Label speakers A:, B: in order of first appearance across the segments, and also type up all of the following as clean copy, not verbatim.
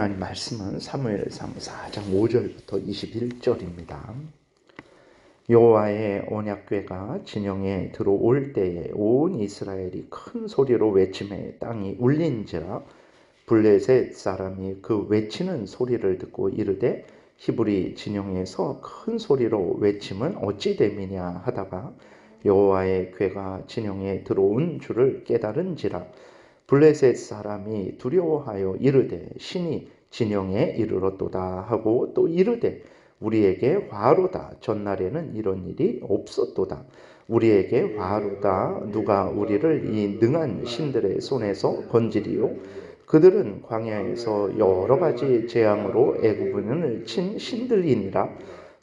A: 하나님 말씀은 사무엘상 4장 5절부터 21절입니다. 여호와의 언약궤가 진영에 들어올 때에 온 이스라엘이 큰 소리로 외치매 땅이 울린지라 블레셋 사람이 그 외치는 소리를 듣고 이르되 히브리 진영에서 큰 소리로 외침은 어찌 됨이냐 하다가 여호와의 궤가 진영에 들어온 줄을 깨달은지라 블레셋 사람이 두려워하여 이르되 신이 진영에 이르렀도다 하고 또 이르되 우리에게 화로다. 전날에는 이런 일이 없었도다. 우리에게 화로다. 누가 우리를 이 능한 신들의 손에서 건지리요? 그들은 광야에서 여러 가지 재앙으로 애굽인을 친 신들이니라.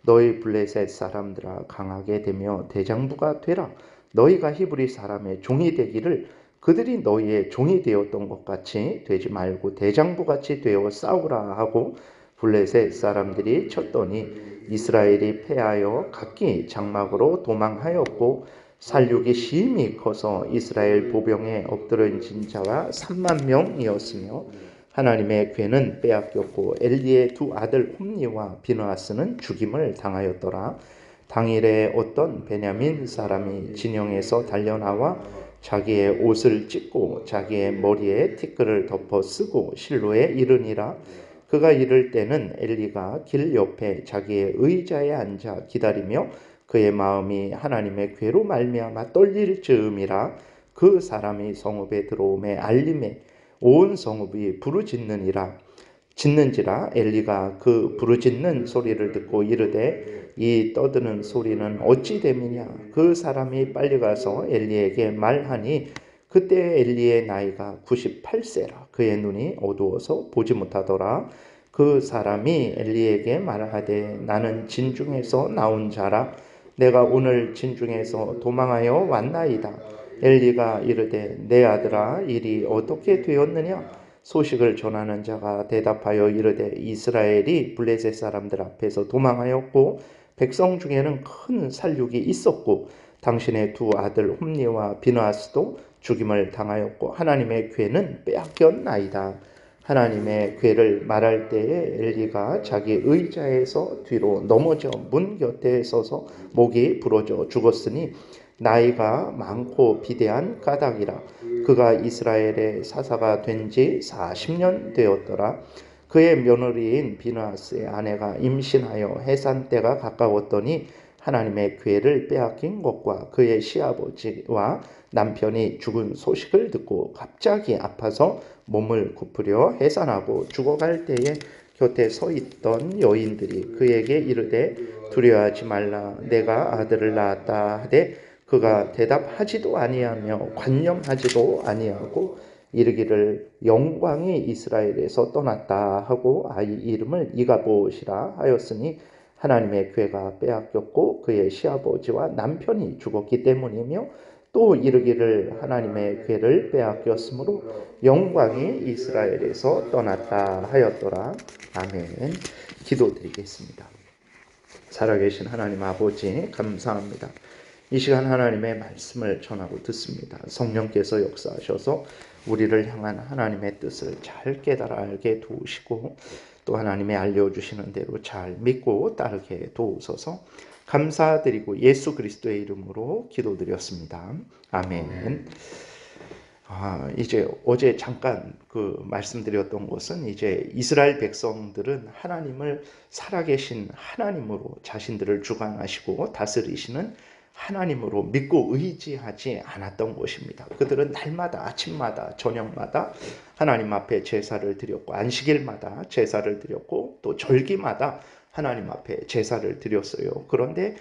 A: 너희 블레셋 사람들아 강하게 되며 대장부가 되라. 너희가 히브리 사람의 종이 되기를 그들이 너희의 종이 되었던 것 같이 되지 말고 대장부같이 되어 싸우라 하고 블레셋 사람들이 쳤더니 이스라엘이 패하여 각기 장막으로 도망하였고 살육이 심히 커서 이스라엘 보병에 엎드러진 자가 3만 명이었으며 하나님의 궤는 빼앗겼고 엘리의 두 아들 홈니와 비느하스는 죽임을 당하였더라. 당일에 어떤 베냐민 사람이 진영에서 달려나와 자기의 옷을 찢고 자기의 머리에 티끌을 덮어 쓰고 실로에 이르니라. 그가 이를 때는 엘리가 길 옆에 자기의 의자에 앉아 기다리며 그의 마음이 하나님의 궤로 말미암아 떨릴 즈음이라. 그 사람이 성읍에 들어오매 알림에 온 성읍이 부르짖는지라 엘리가 그 부르짖는 소리를 듣고 이르되 이 떠드는 소리는 어찌 됨이냐. 그 사람이 빨리 가서 엘리에게 말하니 그때 엘리의 나이가 98세라. 그의 눈이 어두워서 보지 못하더라. 그 사람이 엘리에게 말하되 나는 진중에서 나온 자라. 내가 오늘 진중에서 도망하여 왔나이다. 엘리가 이르되 내 아들아 일이 어떻게 되었느냐. 소식을 전하는 자가 대답하여 이르되 이스라엘이 블레셋 사람들 앞에서 도망하였고 백성 중에는 큰 살육이 있었고 당신의 두 아들 홈니와 비느하스도 죽임을 당하였고 하나님의 궤는 빼앗겼나이다. 하나님의 궤를 말할 때에 엘리가 자기 의자에서 뒤로 넘어져 문 곁에 서서 목이 부러져 죽었으니 나이가 많고 비대한 까닭이라. 그가 이스라엘의 사사가 된 지 40년 되었더라. 그의 며느리인 비느하스의 아내가 임신하여 해산 때가 가까웠더니 하나님의 궤를 빼앗긴 것과 그의 시아버지와 남편이 죽은 소식을 듣고 갑자기 아파서 몸을 굽으려 해산하고 죽어갈 때에 곁에 서 있던 여인들이 그에게 이르되 두려워하지 말라. 내가 아들을 낳았다 하되 그가 대답하지도 아니하며 관념하지도 아니하고 이르기를 영광이 이스라엘에서 떠났다 하고 아이 이름을 이가봇이라 하였으니 하나님의 궤가 빼앗겼고 그의 시아버지와 남편이 죽었기 때문이며 또 이르기를 하나님의 궤를 빼앗겼으므로 영광이 이스라엘에서 떠났다 하였더라. 아멘. 기도드리겠습니다. 살아계신 하나님 아버지 감사합니다. 이 시간 하나님의 말씀을 전하고 듣습니다. 성령께서 역사하셔서 우리를 향한 하나님의 뜻을 잘 깨달아 알게 도우시고 또 하나님의 알려주시는 대로 잘 믿고 따르게 도우소서. 감사드리고 예수 그리스도의 이름으로 기도드렸습니다. 아멘. 이제 어제 잠깐 말씀드렸던 것은 이제 이스라엘 백성들은 하나님을 살아계신 하나님으로 자신들을 주관하시고 다스리시는 하나님으로 믿고 의지하지 않았던 것입니다. 그들은 날마다 아침마다 저녁마다 하나님 앞에 제사를 드렸고 안식일마다 제사를 드렸고 또 절기마다 하나님 앞에 제사를 드렸어요. 그런데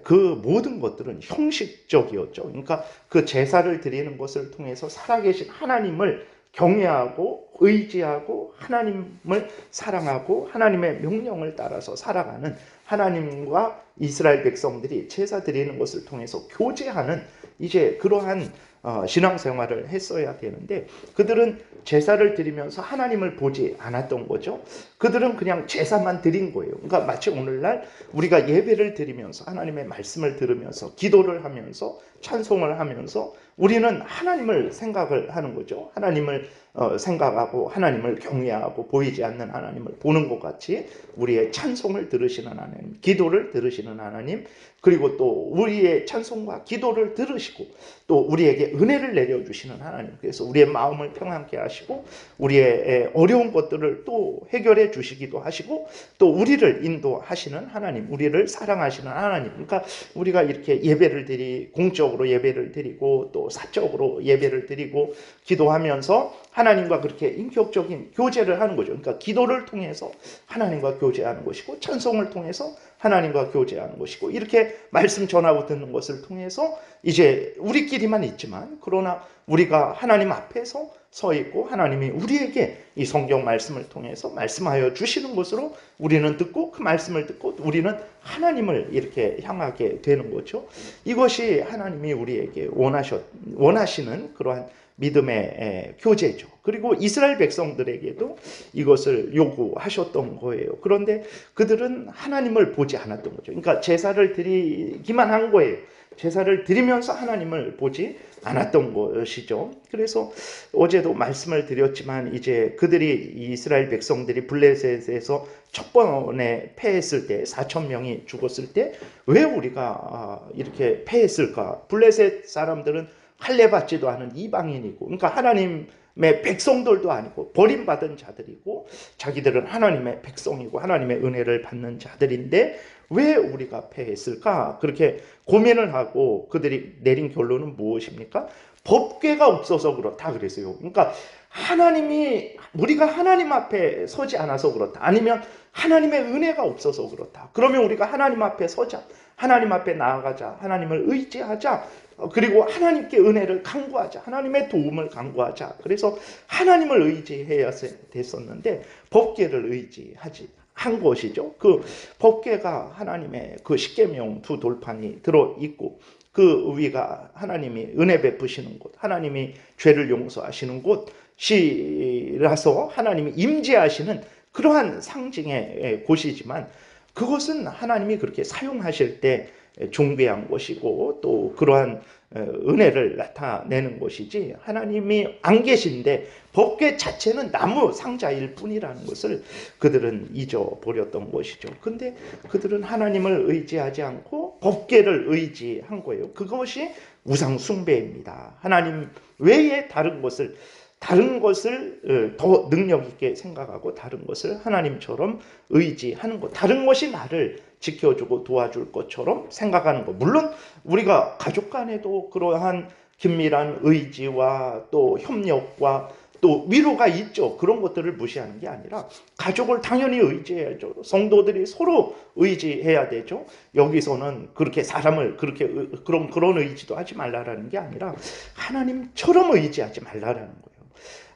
A: 그 모든 것들은 형식적이었죠. 그러니까 그 제사를 드리는 것을 통해서 살아계신 하나님을 경외하고 의지하고 하나님을 사랑하고 하나님의 명령을 따라서 살아가는 하나님과 이스라엘 백성들이 제사 드리는 것을 통해서 교제하는 이제 그러한 신앙생활을 했어야 되는데 그들은 제사를 드리면서 하나님을 보지 않았던 거죠. 그들은 그냥 제사만 드린 거예요. 그러니까 마치 오늘날 우리가 예배를 드리면서 하나님의 말씀을 들으면서 기도를 하면서 찬송을 하면서 우리는 하나님을 생각을 하는 거죠. 하나님을 생각하고 하나님을 경외하고 보이지 않는 하나님을 보는 것 같이 우리의 찬송을 들으시는 하나님, 기도를 들으시는 하나님, 그리고 또 우리의 찬송과 기도를 들으시고 또 우리에게 은혜를 내려주시는 하나님, 그래서 우리의 마음을 평안케 하시고 우리의 어려운 것들을 또 해결해 주시기도 하시고 또 우리를 인도하시는 하나님, 우리를 사랑하시는 하나님. 그러니까 우리가 이렇게 예배를 공적으로 예배를 드리고 또 사적으로 예배를 드리고 기도하면서 하나님과 그렇게 인격적인 교제를 하는 거죠. 그러니까 기도를 통해서 하나님과 교제하는 것이고 찬송을 통해서 하나님과 교제하는 것이고 이렇게 말씀 전하고 듣는 것을 통해서 이제 우리끼리만 있지만 그러나 우리가 하나님 앞에서 서 있고 하나님이 우리에게 이 성경 말씀을 통해서 말씀하여 주시는 것으로 우리는 듣고 그 말씀을 듣고 우리는 하나님을 이렇게 향하게 되는 거죠. 이것이 하나님이 우리에게 원하시는 그러한 믿음의 교제죠. 그리고 이스라엘 백성들에게도 이것을 요구하셨던 거예요. 그런데 그들은 하나님을 보지 않았던 거죠. 그러니까 제사를 드리기만 한 거예요. 제사를 드리면서 하나님을 보지 않았던 것이죠. 그래서 어제도 말씀을 드렸지만 이제 그들이 이스라엘 백성들이 블레셋에서 첫 번에 패했을 때 4천 명이 죽었을 때 왜 우리가 이렇게 패했을까? 블레셋 사람들은 할례받지도 않은 이방인이고, 그러니까 하나님의 백성들도 아니고 버림받은 자들이고 자기들은 하나님의 백성이고 하나님의 은혜를 받는 자들인데 왜 우리가 패했을까? 그렇게 고민을 하고 그들이 내린 결론은 무엇입니까? 법궤가 없어서 그렇다 그랬어요. 그러니까 우리가 하나님 앞에 서지 않아서 그렇다. 아니면 하나님의 은혜가 없어서 그렇다. 그러면 우리가 하나님 앞에 서자. 하나님 앞에 나아가자. 하나님을 의지하자. 그리고 하나님께 은혜를 간구하자. 하나님의 도움을 간구하자. 그래서 하나님을 의지해야 됐었는데 법궤를 의지하지 한 것이죠. 그 법궤가 하나님의 그 십계명 두 돌판이 들어 있고 그 위가 하나님이 은혜 베푸시는 곳, 하나님이 죄를 용서하시는 곳이라서 하나님이 임재하시는 그러한 상징의 곳이지만 그것은 하나님이 그렇게 사용하실 때 존귀한 것이고 또 그러한 은혜를 나타내는 것이지 하나님이 안 계신데 법궤 자체는 나무 상자일 뿐이라는 것을 그들은 잊어버렸던 것이죠. 근데 그들은 하나님을 의지하지 않고 법궤를 의지한 거예요. 그것이 우상 숭배입니다. 하나님 외에 다른 것을 더 능력 있게 생각하고 다른 것을 하나님처럼 의지하는 것, 다른 것이 나를 지켜주고 도와줄 것처럼 생각하는 것. 물론 우리가 가족 간에도 그러한 긴밀한 의지와 또 협력과 또 위로가 있죠. 그런 것들을 무시하는 게 아니라 가족을 당연히 의지해야죠. 성도들이 서로 의지해야 되죠. 여기서는 그렇게 사람을 그렇게 그런 의지도 하지 말라라는 게 아니라 하나님처럼 의지하지 말라라는 거예요.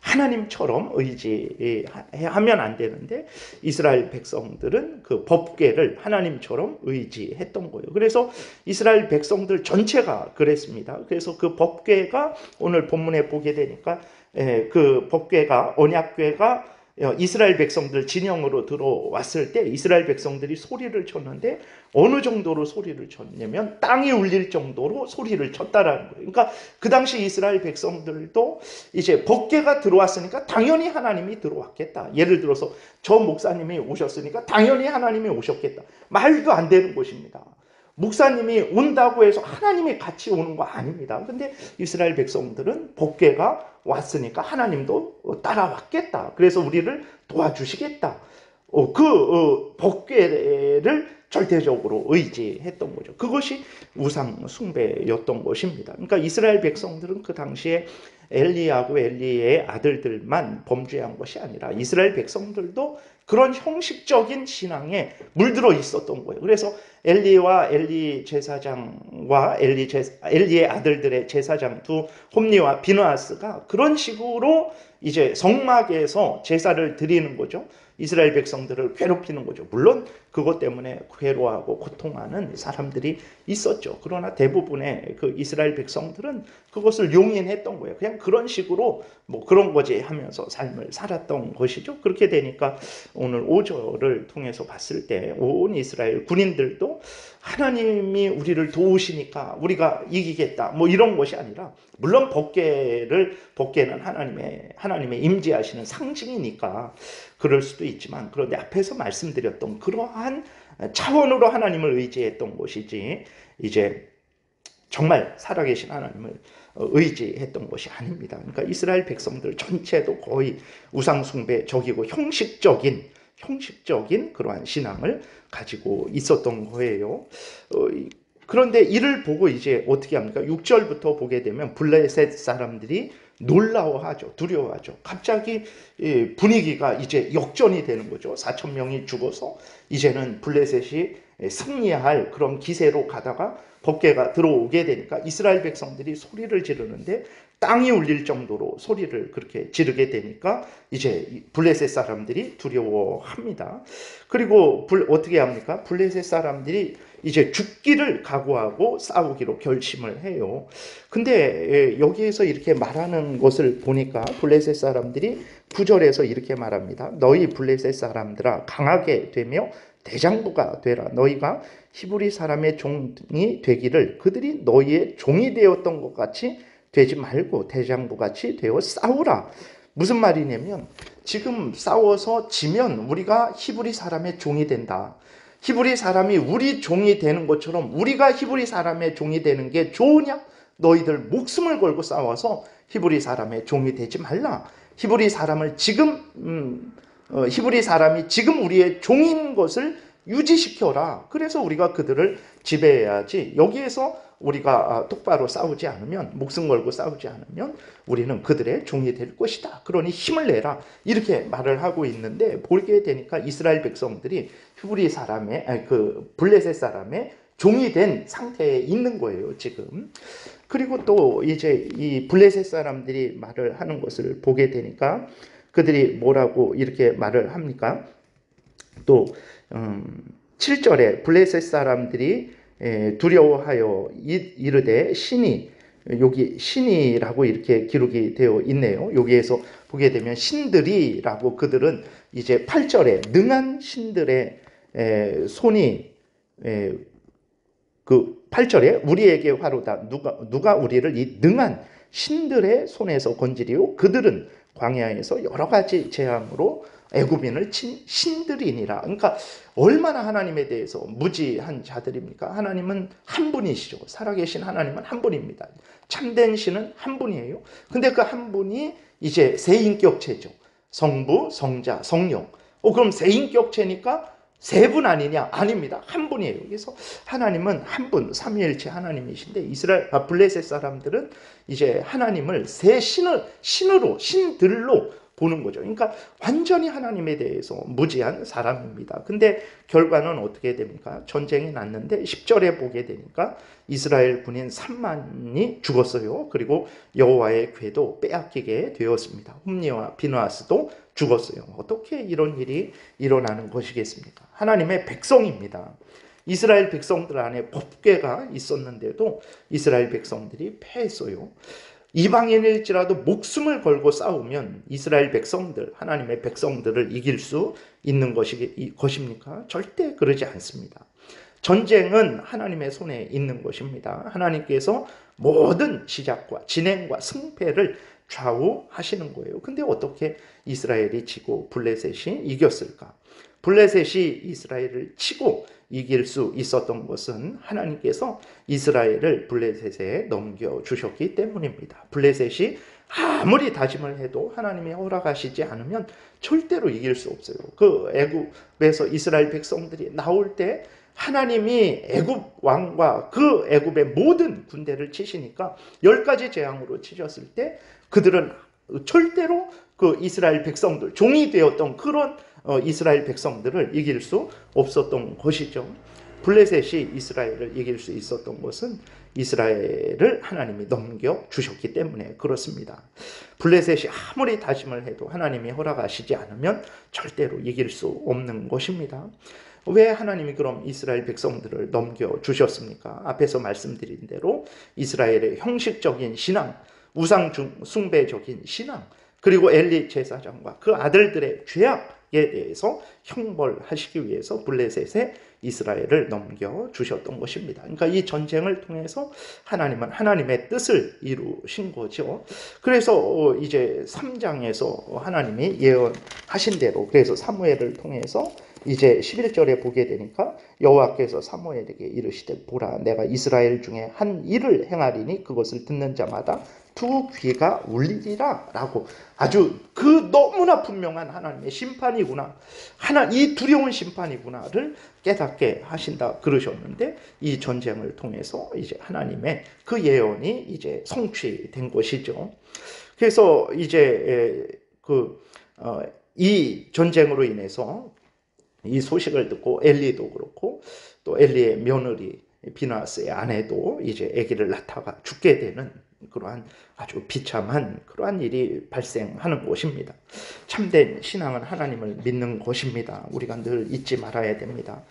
A: 하나님처럼 의지하면 안 되는데 이스라엘 백성들은 그 법궤를 하나님처럼 의지했던 거예요. 그래서 이스라엘 백성들 전체가 그랬습니다. 그래서 그 법궤가 오늘 본문에 보게 되니까 그 법궤가 언약궤가 이스라엘 백성들 진영으로 들어왔을 때 이스라엘 백성들이 소리를 쳤는데 어느 정도로 소리를 쳤냐면 땅이 울릴 정도로 소리를 쳤다라는 거예요. 그러니까 그 당시 이스라엘 백성들도 이제 법궤가 들어왔으니까 당연히 하나님이 들어왔겠다. 예를 들어서 저 목사님이 오셨으니까 당연히 하나님이 오셨겠다. 말도 안 되는 것입니다. 목사님이 온다고 해서 하나님이 같이 오는 거 아닙니다. 근데 이스라엘 백성들은 법궤가 왔으니까 하나님도 따라왔겠다. 그래서 우리를 도와주시겠다. 법궤를 절대적으로 의지했던 거죠. 그것이 우상 숭배였던 것입니다. 그러니까 이스라엘 백성들은 그 당시에 엘리하고 엘리의 아들들만 범죄한 것이 아니라 이스라엘 백성들도 그런 형식적인 신앙에 물들어 있었던 거예요. 그래서 엘리와 엘리 제사장과 엘리의 아들들의 제사장 두 홈리와 비느하스가 그런 식으로 이제 성막에서 제사를 드리는 거죠. 이스라엘 백성들을 괴롭히는 거죠. 물론 그것 때문에 괴로워하고 고통하는 사람들이 있었죠. 그러나 대부분의 그 이스라엘 백성들은 그것을 용인했던 거예요. 그냥 그런 식으로 뭐 그런 거지 하면서 삶을 살았던 것이죠. 그렇게 되니까 오늘 5절을 통해서 봤을 때 온 이스라엘 군인들도 하나님이 우리를 도우시니까 우리가 이기겠다 뭐 이런 것이 아니라, 물론 법궤는 하나님의 임재하시는 상징이니까 그럴 수도 있지만, 그런데 앞에서 말씀드렸던 그러한 차원으로 하나님을 의지했던 것이지 이제 정말 살아계신 하나님을 의지했던 것이 아닙니다. 그러니까 이스라엘 백성들 전체도 거의 우상숭배적이고 형식적인 그러한 신앙을 가지고 있었던 거예요. 그런데 이를 보고 이제 어떻게 합니까? 6절부터 보게 되면 블레셋 사람들이 놀라워하죠. 두려워하죠. 갑자기 분위기가 이제 역전이 되는 거죠. 4천 명이 죽어서 이제는 블레셋이 승리할 그런 기세로 가다가 법궤가 들어오게 되니까 이스라엘 백성들이 소리를 지르는데 땅이 울릴 정도로 소리를 그렇게 지르게 되니까 이제 블레셋 사람들이 두려워합니다. 그리고 어떻게 합니까? 블레셋 사람들이 이제 죽기를 각오하고 싸우기로 결심을 해요. 근데 여기에서 이렇게 말하는 것을 보니까 블레셋 사람들이 9절에서 이렇게 말합니다. 너희 블레셋 사람들아, 강하게 되며 대장부가 되라. 너희가 히브리 사람의 종이 되기를 그들이 너희의 종이 되었던 것 같이 되지 말고 대장부같이 되어 싸우라. 무슨 말이냐면, 지금 싸워서 지면 우리가 히브리 사람의 종이 된다. 히브리 사람이 우리 종이 되는 것처럼 우리가 히브리 사람의 종이 되는 게 좋으냐? 너희들 목숨을 걸고 싸워서 히브리 사람의 종이 되지 말라. 히브리 사람이 지금 우리의 종인 것을 유지시켜라. 그래서 우리가 그들을 지배해야지. 여기에서 우리가 똑바로 싸우지 않으면, 목숨 걸고 싸우지 않으면 우리는 그들의 종이 될 것이다. 그러니 힘을 내라. 이렇게 말을 하고 있는데, 보게 되니까 이스라엘 백성들이 히브리 사람의, 블레셋 사람의 종이 된 상태에 있는 거예요, 지금. 그리고 또 이제 이 블레셋 사람들이 말을 하는 것을 보게 되니까 그들이 뭐라고 이렇게 말을 합니까? 또 7절에 블레셋 사람들이 두려워하여 이르되 신이, 여기 신이라고 이렇게 기록이 되어 있네요. 여기에서 보게 되면 신들이라고, 그들은 이제 8절에 능한 신들의 손이, 그 8절에 우리에게 화로다. 누가 우리를 이 능한 신들의 손에서 건지리요? 그들은 광야에서 여러 가지 재앙으로 애굽인을 친 신들이니라. 그러니까 얼마나 하나님에 대해서 무지한 자들입니까? 하나님은 한 분이시죠. 살아계신 하나님은 한 분입니다. 참된 신은 한 분이에요. 근데 그 한 분이 이제 세인격체죠. 성부, 성자, 성령. 그럼 세인격체니까 세 분 아니냐? 아닙니다. 한 분이에요. 그래서 하나님은 한 분, 삼위일체 하나님이신데, 블레셋 사람들은 이제 하나님을 세 신들로 보는 거죠. 그러니까 완전히 하나님에 대해서 무지한 사람입니다. 근데 결과는 어떻게 됩니까? 전쟁이 났는데 10절에 보게 되니까 이스라엘 군인 3만이 죽었어요. 그리고 여호와의 궤도 빼앗기게 되었습니다. 홈니와 비느하스도 죽었어요. 어떻게 이런 일이 일어나는 것이겠습니까? 하나님의 백성입니다. 이스라엘 백성들 안에 법궤가 있었는데도 이스라엘 백성들이 패했어요. 이방인일지라도 목숨을 걸고 싸우면 이스라엘 백성들, 하나님의 백성들을 이길 수 있는 것입니까? 절대 그러지 않습니다. 전쟁은 하나님의 손에 있는 것입니다. 하나님께서 모든 시작과 진행과 승패를 좌우하시는 거예요. 근데 어떻게 이스라엘이 지고 블레셋이 이겼을까? 블레셋이 이스라엘을 치고 이길 수 있었던 것은 하나님께서 이스라엘을 블레셋에 넘겨주셨기 때문입니다. 블레셋이 아무리 다짐을 해도 하나님이 허락하시지 않으면 절대로 이길 수 없어요. 그 애굽에서 이스라엘 백성들이 나올 때 하나님이 애굽 왕과 그 애굽의 모든 군대를 치시니까 10가지 재앙으로 치셨을 때 그들은 절대로 그 이스라엘 백성들, 종이 되었던 그런 이스라엘 백성들을 이길 수 없었던 것이죠. 블레셋이 이스라엘을 이길 수 있었던 것은 이스라엘을 하나님이 넘겨주셨기 때문에 그렇습니다. 블레셋이 아무리 다짐을 해도 하나님이 허락하시지 않으면 절대로 이길 수 없는 것입니다. 왜 하나님이 그럼 이스라엘 백성들을 넘겨주셨습니까? 앞에서 말씀드린 대로 이스라엘의 형식적인 신앙, 우상 숭배적인 신앙, 그리고 엘리 제사장과 그 아들들의 죄악에 대해서 형벌하시기 위해서 블레셋에 이스라엘을 넘겨주셨던 것입니다. 그러니까 이 전쟁을 통해서 하나님은 하나님의 뜻을 이루신 거죠. 그래서 이제 3장에서 하나님이 예언하신 대로, 그래서 사무엘을 통해서 이제 11절에 보게 되니까 여호와께서 사무엘에게 이르시되 보라 내가 이스라엘 중에 한 일을 행하리니 그것을 듣는 자마다 두 귀가 울리리라 라고, 아주 그 너무나 분명한 하나님의 심판이구나, 이 두려운 심판이구나를 깨닫게 하신다 그러셨는데, 이 전쟁을 통해서 이제 하나님의 그 예언이 이제 성취된 것이죠. 그래서 이제 이 전쟁으로 인해서 이 소식을 듣고 엘리도 그렇고 또 엘리의 며느리 비나스의 아내도 이제 아기를 낳다가 죽게 되는 그러한 아주 비참한 그러한 일이 발생하는 것입니다. 참된 신앙은 하나님을 믿는 것입니다. 우리가 늘 잊지 말아야 됩니다.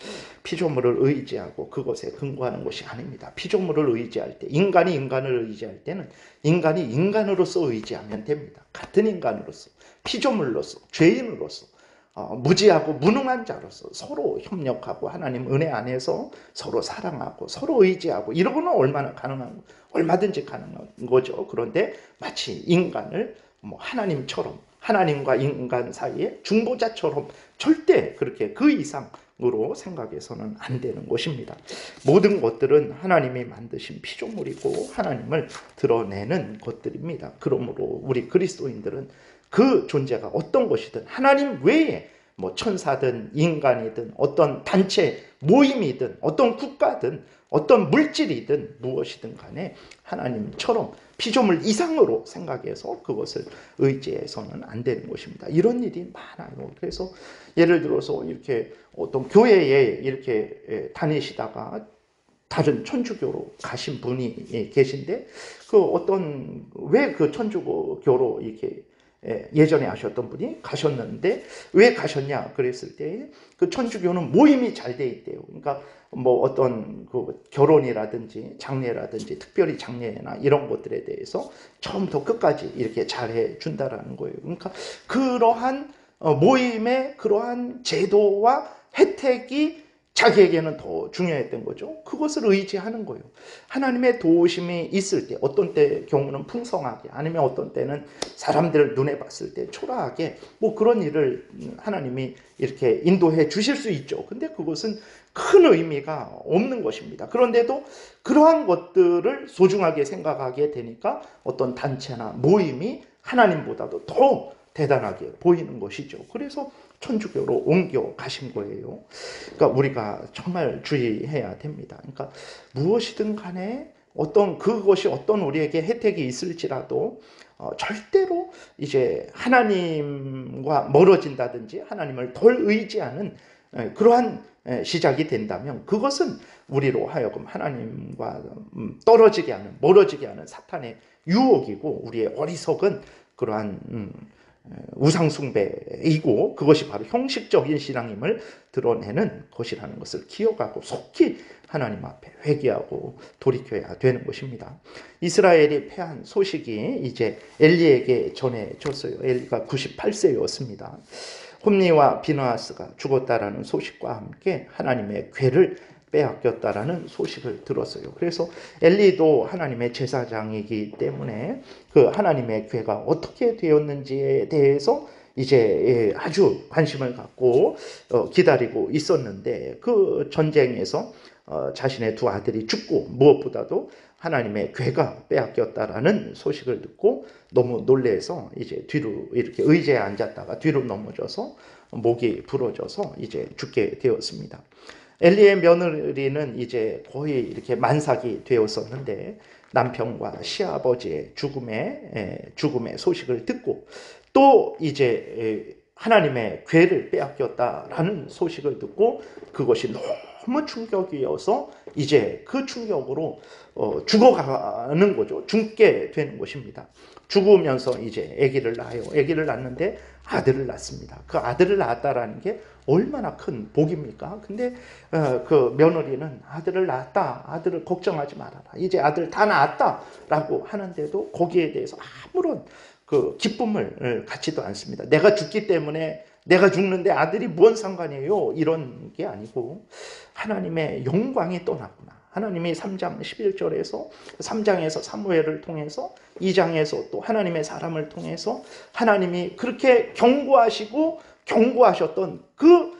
A: 피조물을 의지하고 그것에 근거하는 것이 아닙니다. 피조물을 의지할 때, 인간이 인간을 의지할 때는 인간이 인간으로서 의지하면 됩니다. 같은 인간으로서, 피조물로서, 죄인으로서, 무지하고 무능한 자로서 서로 협력하고 하나님 은혜 안에서 서로 사랑하고 서로 의지하고 이러고는 얼마든지 가능한 거죠. 그런데 마치 인간을 하나님처럼, 하나님과 인간 사이에 중보자처럼 절대 그렇게 그 이상으로 생각해서는 안 되는 것입니다. 모든 것들은 하나님이 만드신 피조물이고 하나님을 드러내는 것들입니다. 그러므로 우리 그리스도인들은 그 존재가 어떤 것이든 하나님 외에 천사든 인간이든 어떤 단체 모임이든 어떤 국가든 어떤 물질이든 무엇이든 간에 하나님처럼 피조물 이상으로 생각해서 그것을 의지해서는 안 되는 것입니다. 이런 일이 많아요. 그래서 예를 들어서 이렇게 어떤 교회에 이렇게 다니시다가 다른 천주교로 가신 분이 계신데 왜 그 천주교로 이렇게 예전에 하셨던 분이 가셨는데 왜 가셨냐 그랬을 때 그 천주교는 모임이 잘 돼 있대요. 그러니까 어떤 그 결혼이라든지 장례라든지 특별히 장례나 이런 것들에 대해서 처음부터 끝까지 이렇게 잘해 준다라는 거예요. 그러니까 그러한 모임의 그러한 제도와 혜택이 자기에게는 더 중요했던 거죠. 그것을 의지하는 거예요. 하나님의 도우심이 있을 때, 어떤 때 경우는 풍성하게, 아니면 어떤 때는 사람들 눈에 봤을 때 초라하게 그런 일을 하나님이 이렇게 인도해 주실 수 있죠. 근데 그것은 큰 의미가 없는 것입니다. 그런데도 그러한 것들을 소중하게 생각하게 되니까 어떤 단체나 모임이 하나님보다도 더 대단하게 보이는 것이죠. 그래서 천주교로 옮겨 가신 거예요. 그러니까 우리가 정말 주의해야 됩니다. 그러니까 무엇이든 간에 그것이 어떤 우리에게 혜택이 있을지라도 절대로 이제 하나님과 멀어진다든지 하나님을 덜 의지하는 그러한 시작이 된다면 그것은 우리로 하여금 하나님과 멀어지게 하는 사탄의 유혹이고, 우리의 어리석은 그러한 우상숭배이고, 그것이 바로 형식적인 신앙임을 드러내는 것이라는 것을 기억하고 속히 하나님 앞에 회개하고 돌이켜야 되는 것입니다. 이스라엘이 패한 소식이 이제 엘리에게 전해졌어요. 엘리가 98세였습니다. 홈니와 비느하스가 죽었다라는 소식과 함께 하나님의 궤를 빼앗겼다라는 소식을 들었어요. 그래서 엘리도 하나님의 제사장이기 때문에 그 하나님의 궤가 어떻게 되었는지에 대해서 이제 아주 관심을 갖고 기다리고 있었는데, 그 전쟁에서 자신의 두 아들이 죽고 무엇보다도 하나님의 궤가 빼앗겼다라는 소식을 듣고 너무 놀래서 이제 뒤로 이렇게 의자에 앉았다가 뒤로 넘어져서 목이 부러져서 이제 죽게 되었습니다. 엘리의 며느리는 이제 거의 이렇게 만삭이 되었었는데 남편과 시아버지의 죽음의 소식을 듣고 또 이제 하나님의 궤를 빼앗겼다라는 소식을 듣고 그것이 너무 충격이어서 이제 그 충격으로 죽어가는 거죠. 죽게 되는 것입니다. 죽으면서 이제 아기를 낳아요. 아기를 낳는데 아들을 낳습니다. 그 아들을 낳았다라는 게 얼마나 큰 복입니까? 근데 그 며느리는 아들을 낳았다, 아들을 걱정하지 말아라, 이제 아들 다 낳았다라고 하는데도 거기에 대해서 아무런 그 기쁨을 갖지도 않습니다. 내가 죽기 때문에 내가 죽는데 아들이 뭔 상관이에요? 이런 게 아니고 하나님의 영광이 떠났구나. 하나님이 3장 11절에서 3장에서 사무엘을 통해서 2장에서 또 하나님의 사람을 통해서 하나님이 그렇게 경고하셨던 그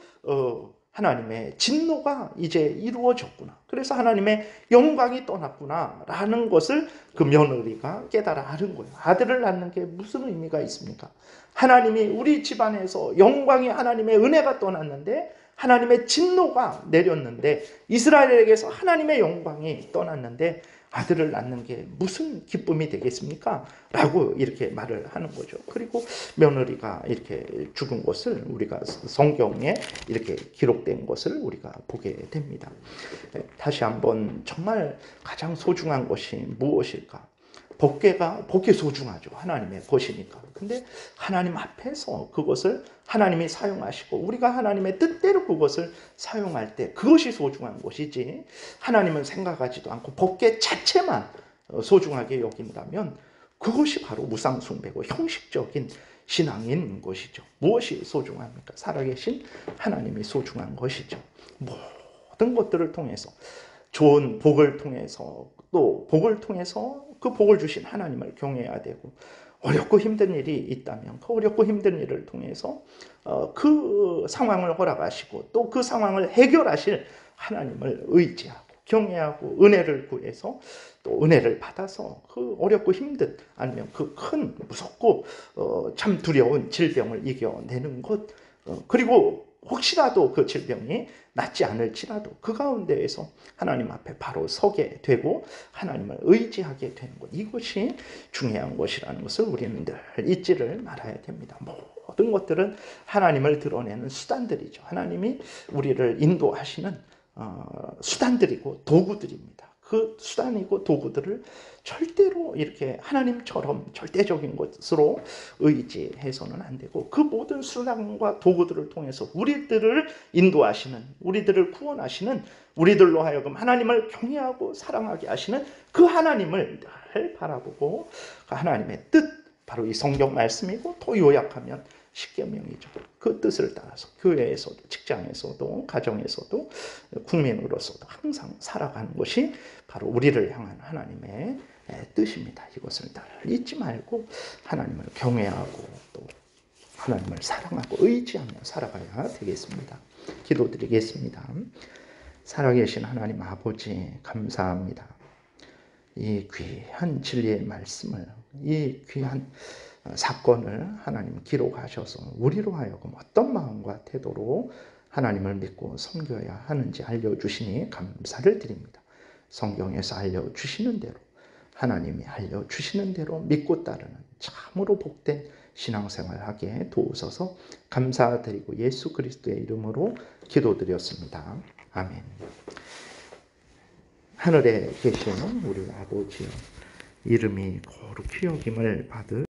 A: 하나님의 진노가 이제 이루어졌구나. 그래서 하나님의 영광이 떠났구나 라는 것을 그 며느리가 깨달아 하는 거예요. 아들을 낳는 게 무슨 의미가 있습니까? 하나님이 우리 집안에서 영광이 하나님의 은혜가 떠났는데 하나님의 진노가 내렸는데 이스라엘에게서 하나님의 영광이 떠났는데 아들을 낳는 게 무슨 기쁨이 되겠습니까? 라고 이렇게 말을 하는 거죠. 그리고 며느리가 이렇게 죽은 것을 우리가 성경에 이렇게 기록된 것을 우리가 보게 됩니다. 다시 한번 정말 가장 소중한 것이 무엇일까? 복게 소중하죠. 하나님의 것이니까. 근데 하나님 앞에서 그것을 하나님이 사용하시고 우리가 하나님의 뜻대로 그것을 사용할 때 그것이 소중한 것이지 하나님은 생각하지도 않고 복게 자체만 소중하게 여긴다면 그것이 바로 무상숭배고 형식적인 신앙인 것이죠. 무엇이 소중합니까? 살아계신 하나님이 소중한 것이죠. 모든 것들을 통해서 좋은 복을 통해서 또 복을 통해서 그 복을 주신 하나님을 경외해야 되고 어렵고 힘든 일이 있다면 그 어렵고 힘든 일을 통해서 그 상황을 허락하시고 또 그 상황을 해결하실 하나님을 의지하고 경외하고 은혜를 구해서 또 은혜를 받아서 그 어렵고 힘든 아니면 그 큰 무섭고 참 두려운 질병을 이겨내는 것 그리고 혹시라도 그 질병이 낫지 않을지라도 그 가운데에서 하나님 앞에 바로 서게 되고 하나님을 의지하게 되는 것 이것이 중요한 것이라는 것을 우리는 늘 잊지를 말아야 됩니다. 모든 것들은 하나님을 드러내는 수단들이죠. 하나님이 우리를 인도하시는 수단들이고 도구들입니다. 그 수단이고 도구들을 절대로 이렇게 하나님처럼 절대적인 것으로 의지해서는 안 되고 그 모든 수단과 도구들을 통해서 우리들을 인도하시는 우리들을 구원하시는 우리들로 하여금 하나님을 경외하고 사랑하게 하시는 그 하나님을 늘 바라보고 그 하나님의 뜻 바로 이 성경 말씀이고 또 요약하면 십계명이죠. 그 뜻을 따라서 교회에서도 직장에서도 가정에서도 국민으로서도 항상 살아가는 것이 바로 우리를 향한 하나님의 뜻입니다. 이것을 늘 잊지 말고 하나님을 경외하고 또 하나님을 사랑하고 의지하며 살아가야 되겠습니다. 기도드리겠습니다. 살아계신 하나님 아버지 감사합니다. 이 귀한 진리의 말씀을 이 귀한 사건을 하나님 기록하셔서 우리로 하여금 어떤 마음과 태도로 하나님을 믿고 섬겨야 하는지 알려주시니 감사를 드립니다. 성경에서 알려주시는 대로 하나님이 알려주시는 대로 믿고 따르는 참으로 복된 신앙생활하게 도우소서 감사드리고 예수 그리스도의 이름으로 기도드렸습니다. 아멘. 하늘에 계신 우리 아버지여 이름이 거룩히 여김을 받으